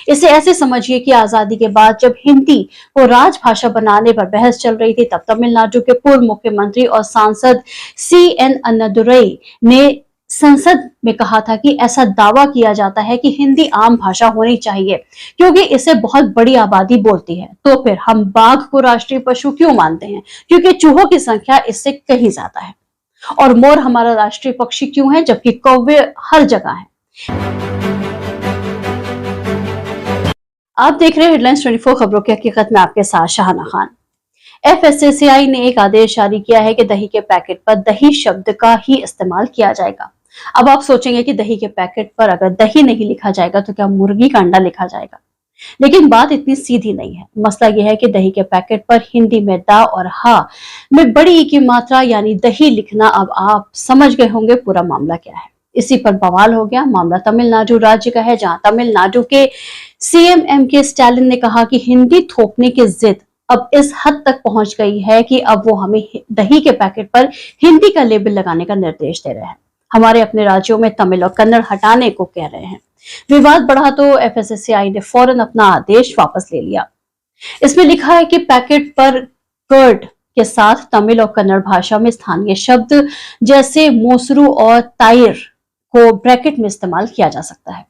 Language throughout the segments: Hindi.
इसे ऐसे समझिए कि आजादी के बाद जब हिंदी को राजभाषा बनाने पर बहस चल रही थी, तब तमिलनाडु के पूर्व मुख्यमंत्री और सांसद CN अन्नादुरई ने संसद में कहा था कि ऐसा दावा किया जाता है कि हिंदी आम भाषा होनी चाहिए क्योंकि इसे बहुत बड़ी आबादी बोलती है। तो फिर हम बाघ को राष्ट्रीय पशु क्यों मानते हैं? क्योंकि चूहों की संख्या इससे कहीं ज्यादा है। और मोर हमारा राष्ट्रीय पक्षी क्यों है जबकि कौवे हर जगह है? आप देख रहे हैं हेडलाइंस 24 खबरों की हकीकत में आपके साथ शाहना खान। FSSAI ने एक आदेश जारी किया है कि दही के पैकेट पर दही शब्द का ही इस्तेमाल किया जाएगा। अब आप सोचेंगे कि दही के पैकेट पर अगर दही नहीं लिखा जाएगा तो क्या मुर्गी का अंडा लिखा जाएगा? लेकिन बात इतनी सीधी नहीं है। मसला यह है कि दही के पैकेट पर हिंदी में दा और हा में बड़ी ई की मात्रा यानी दही लिखना। अब आप समझ गए होंगे पूरा मामला क्या है। इसी पर बवाल हो गया। मामला तमिलनाडु राज्य का है, जहां तमिलनाडु के CM MK स्टालिन ने कहा कि हिंदी थोपने की जिद अब इस हद तक पहुंच गई है कि अब वो हमें दही के पैकेट पर हिंदी का लेबल लगाने का निर्देश दे रहे हैं। हमारे अपने राज्यों में तमिल और कन्नड़ हटाने को कह रहे हैं। विवाद बढ़ा तो FSSAI ने फौरन अपना आदेश वापस ले लिया। इसमें लिखा है कि पैकेट पर कर्ड के साथ तमिल और कन्नड़ भाषा में स्थानीय शब्द जैसे मोसरू और ताइर को ब्रैकेट में इस्तेमाल किया जा सकता है।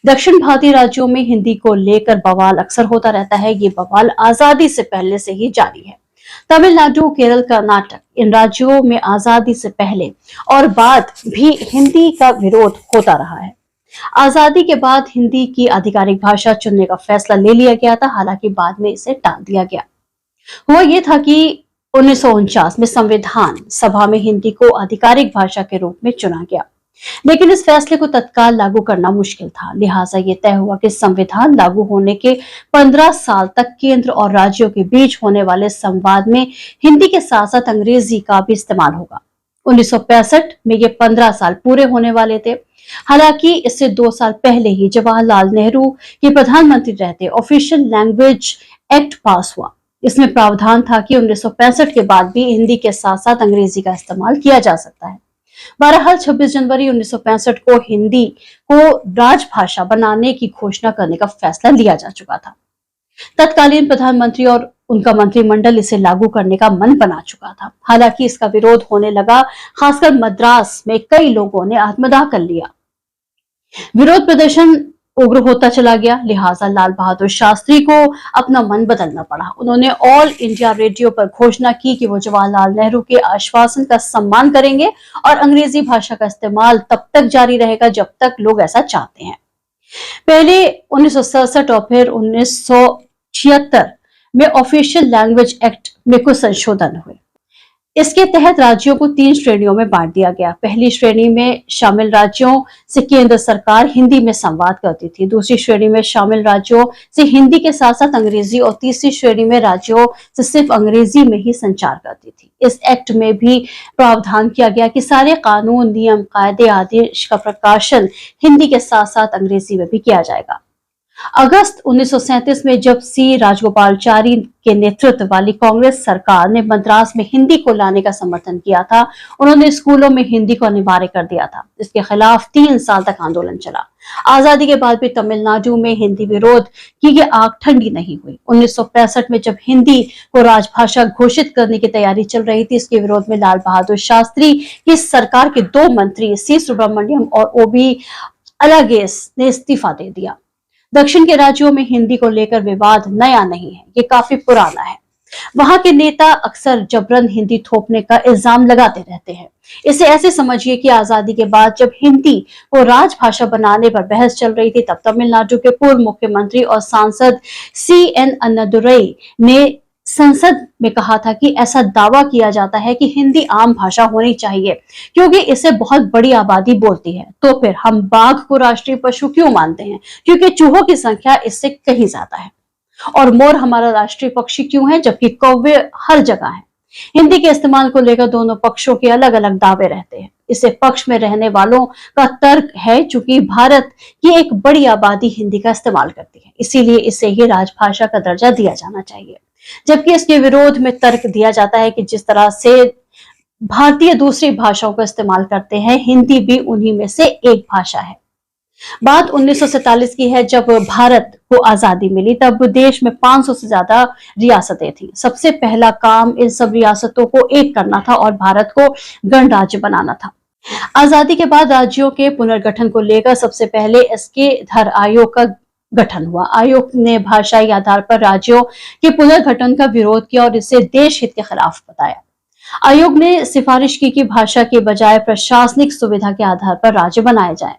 दक्षिण भारतीय राज्यों में हिंदी को लेकर बवाल अक्सर होता रहता है। ये बवाल आजादी से पहले से ही जारी है। तमिलनाडु, केरल, कर्नाटक इन राज्यों में आजादी से पहले और बाद भी हिंदी का विरोध होता रहा है। आजादी के बाद हिंदी की आधिकारिक भाषा चुनने का फैसला ले लिया गया था, हालांकि बाद में इसे टाल दिया गया। हुआ यह था कि 1949 में संविधान सभा में हिंदी को आधिकारिक भाषा के रूप में चुना गया, लेकिन इस फैसले को तत्काल लागू करना मुश्किल था। लिहाजा ये तय हुआ कि संविधान लागू होने के 15 साल तक केंद्र और राज्यों के बीच होने वाले संवाद में हिंदी के साथ साथ अंग्रेजी का भी इस्तेमाल होगा। 1965 में ये 15 साल पूरे होने वाले थे। हालांकि इससे 2 साल पहले ही जवाहरलाल नेहरू के प्रधानमंत्री रहते ऑफिशियल लैंग्वेज एक्ट पास हुआ। इसमें प्रावधान था कि 1965 के बाद भी हिंदी के साथ साथ अंग्रेजी का इस्तेमाल किया जा सकता है। बहरहाल 26 जनवरी 1965 को हिंदी को राजभाषा बनाने की घोषणा करने का फैसला लिया जा चुका था। तत्कालीन प्रधानमंत्री और उनका मंत्रिमंडल इसे लागू करने का मन बना चुका था। हालांकि इसका विरोध होने लगा, खासकर मद्रास में कई लोगों ने आत्मदाह कर लिया। विरोध प्रदर्शन उग्र होता चला गया, लिहाजा लाल बहादुर शास्त्री को अपना मन बदलना पड़ा। उन्होंने ऑल इंडिया रेडियो पर घोषणा की कि वो जवाहरलाल नेहरू के आश्वासन का सम्मान करेंगे और अंग्रेजी भाषा का इस्तेमाल तब तक जारी रहेगा जब तक लोग ऐसा चाहते हैं। पहले 1967 और फिर 1976 में ऑफिशियल लैंग्वेज एक्ट में कुछ संशोधन हुए। इसके तहत राज्यों को 3 श्रेणियों में बांट दिया गया। पहली श्रेणी में शामिल राज्यों से केंद्र सरकार हिंदी में संवाद करती थी। दूसरी श्रेणी में शामिल राज्यों से हिंदी के साथ साथ अंग्रेजी और तीसरी श्रेणी में राज्यों से सिर्फ अंग्रेजी में ही संचार करती थी। इस एक्ट में भी प्रावधान किया गया कि सारे कानून, नियम, कायदे, आदेश का प्रकाशन हिंदी के साथ साथ अंग्रेजी में भी किया जाएगा। अगस्त 1937 में जब C राजगोपालाचारी के नेतृत्व वाली कांग्रेस सरकार ने मद्रास में हिंदी को लाने का समर्थन किया था, उन्होंने स्कूलों में हिंदी को अनिवार्य कर दिया था। इसके खिलाफ 3 साल तक आंदोलन चला। आजादी के बाद भी तमिलनाडु में हिंदी विरोध की ये आग ठंडी नहीं हुई। 1965 में जब हिंदी को राजभाषा घोषित करने की तैयारी चल रही थी, इसके विरोध में लाल बहादुर शास्त्री की सरकार के 2 मंत्री C सुब्रमण्यम और OB अलागेस ने इस्तीफा दे दिया। दक्षिण के राज्यों में हिंदी को लेकर विवाद नया नहीं है, ये काफी पुराना है। वहां के नेता अक्सर जबरन हिंदी थोपने का इल्जाम लगाते रहते हैं। इसे ऐसे समझिए कि आजादी के बाद जब हिंदी को राजभाषा बनाने पर बहस चल रही थी, तब तमिलनाडु के पूर्व मुख्यमंत्री और सांसद CN अन्नादुरई ने संसद में कहा था कि ऐसा दावा किया जाता है कि हिंदी आम भाषा होनी चाहिए क्योंकि इसे बहुत बड़ी आबादी बोलती है। तो फिर हम बाघ को राष्ट्रीय पशु क्यों मानते हैं? क्योंकि चूहों की संख्या इससे कहीं ज्यादा है। और मोर हमारा राष्ट्रीय पक्षी क्यों है जबकि कौवे हर जगह है? हिंदी के इस्तेमाल को लेकर दोनों पक्षों के अलग अलग दावे रहते हैं। इसे पक्ष में रहने वालों का तर्क है चूंकि भारत की एक बड़ी आबादी हिंदी का इस्तेमाल करती है, इसीलिए इसे ही राजभाषा का दर्जा दिया जाना चाहिए। जबकि इसके विरोध में तर्क दिया जाता है कि जिस तरह से भारतीय दूसरी भाषाओं का इस्तेमाल करते हैं, हिंदी भी उन्हीं में से एक भाषा है। बात 1947 की है, जब भारत को आजादी मिली तब देश में 500 से ज्यादा रियासतें थी। सबसे पहला काम इन सब रियासतों को एक करना था और भारत को गणराज्य बनाना था। आजादी के बाद राज्यों के पुनर्गठन को लेकर सबसे पहले एसके धर आयोग का गठन हुआ। आयोग ने भाषाई आधार पर राज्यों के पुनर्गठन का विरोध किया और इसे देश हित के खिलाफ बताया। आयोग ने सिफारिश की कि भाषा के बजाय प्रशासनिक सुविधा के आधार पर राज्य बनाए जाएं।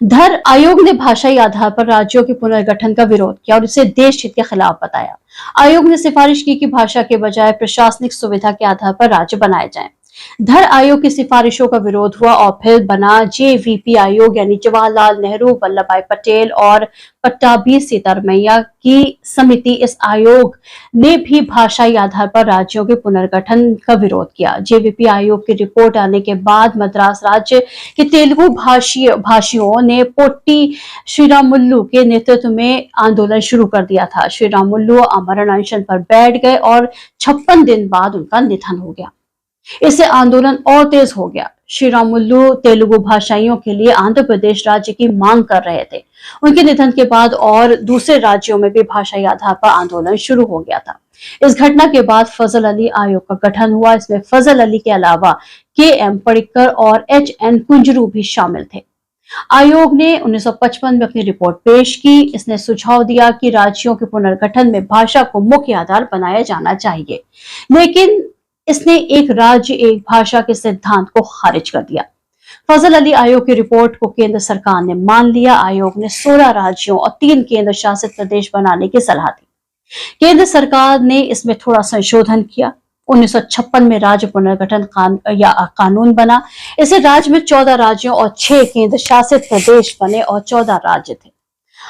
धर आयोग ने भाषाई आधार पर राज्यों के पुनर्गठन का विरोध किया और इसे देश हित के खिलाफ बताया। आयोग ने सिफारिश की कि भाषा के बजाय प्रशासनिक सुविधा के आधार पर राज्य बनाए जाएं। धर आयोग की सिफारिशों का विरोध हुआ और फिर बना जेवीपी आयोग, यानी जवाहरलाल नेहरू, वल्लभ भाई पटेल और पट्टाभी सीतारमैया की समिति। इस आयोग ने भी भाषाई आधार पर राज्यों के पुनर्गठन का विरोध किया। जेवीपी आयोग की रिपोर्ट आने के बाद मद्रास राज्य के तेलुगु भाषियों ने पोट्टी श्रीरामुलु के नेतृत्व में आंदोलन शुरू कर दिया था। श्रीरामुलु आमरण अनशन पर बैठ गए और 56 दिन बाद उनका निधन हो गया। इससे आंदोलन और तेज हो गया। श्रीरामुलु तेलुगु भाषाइयों के लिए आंध्र प्रदेश राज्य की मांग कर रहे थे। उनके निधन के बाद और दूसरे राज्यों में भी भाषाई आधार पर आंदोलन शुरू हो गया था। इस घटना के बाद फजल अली आयोग का गठन हुआ। इसमें फजल अली के अलावा के.एम. पडिक्कर और एच.एन. कुंजरू भी शामिल थे। आयोग ने 1955 में अपनी रिपोर्ट पेश की। इसने सुझाव दिया कि राज्यों के पुनर्गठन में भाषा को मुख्य आधार बनाया जाना चाहिए, लेकिन इसने एक राज्य एक भाषा के सिद्धांत को खारिज कर दिया। फजल अली आयोग की रिपोर्ट को केंद्र सरकार ने मान लिया। आयोग ने 16 राज्यों और 3 केंद्र शासित प्रदेश बनाने की सलाह दी। केंद्र सरकार ने इसमें थोड़ा संशोधन किया। 1956 में राज्य पुनर्गठन कानून बना। इसे राज्य में 14 राज्यों और 6 केंद्र शासित प्रदेश बने और 14 राज्य थे।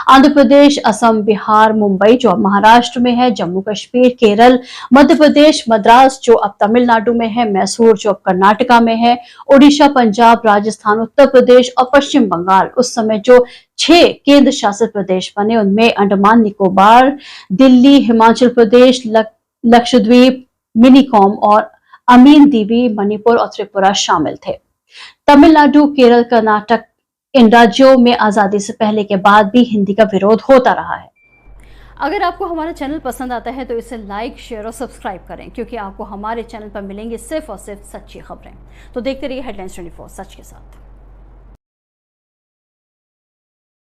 आंध्र प्रदेश, असम, बिहार, मुंबई जो अब महाराष्ट्र में है, जम्मू कश्मीर, केरल, मध्य प्रदेश, मद्रास जो अब तमिलनाडु में है, मैसूर जो अब कर्नाटका में है, ओडिशा, पंजाब, राजस्थान, उत्तर प्रदेश और पश्चिम बंगाल। उस समय जो 6 केंद्र शासित प्रदेश बने उनमें अंडमान निकोबार, दिल्ली, हिमाचल प्रदेश, लक्षद्वीप, मिनिकॉम और अमीन दीवी, मणिपुर और त्रिपुरा शामिल थे। तमिलनाडु, केरल, कर्नाटक, इन राज्यों में आजादी से पहले के बाद भी हिंदी का विरोध होता रहा है। अगर आपको हमारा चैनल पसंद आता है तो इसे लाइक, शेयर और सब्सक्राइब करें, क्योंकि आपको हमारे चैनल पर मिलेंगी सिर्फ और सिर्फ सच्ची खबरें। तो देखते रहिए हेडलाइंस 24 सच के साथ।